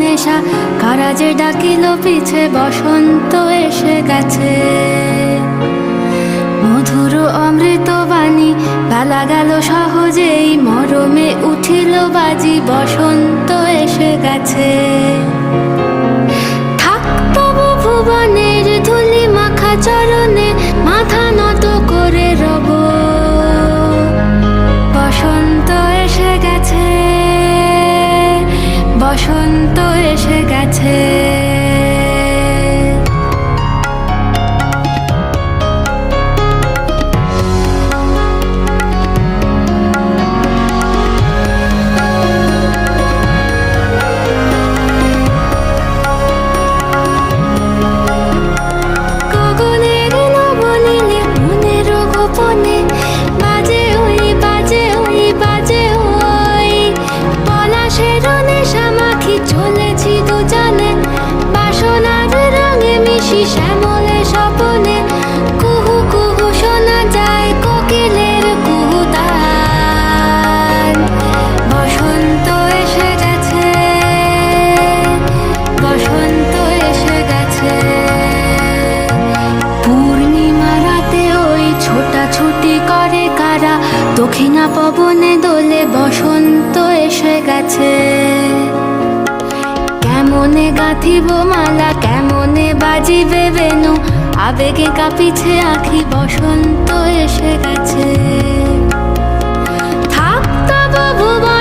নেশা, কারা যে ডাকিল পিছে, বসন্ত এসে গেছে। মধুর অমৃত বাণী, বেলা গেল সহজেই, মরমে উঠিল বাজি, বসন্ত এসে গেছে। থাক তবু ভুবনের ধুলি মাখা চরণে, মাথা নত করে রব। বসন্ত এসে গেছে, বসন্ত এসে গেছে। গগনের নবনীলে মনের গোপনে, বাজে ওই বাজে ওই বাজে ওই, পলাশের নেশা মাখি চলেছি দুজনে, বাসনার রঙে মিশি শ্যামলে স্বপনে। কুহু কুহু শোনা যায় কোকিলের কুহুতান। বসন্ত এসে গেছে, বসন্ত এসে গেছে। পূর্ণিমা রাতে ওই ছোটাছুটি করে কারা, দক্ষিণা পবনে দোলে, বসন্ত এসে গেছে। কেমনে গাঁথিব মালা, কেমনে বাজিবে বেনু, আবেগে কাঁপিছে আঁখি, বসন্ত এসে গেছে। থাক তব ভুবন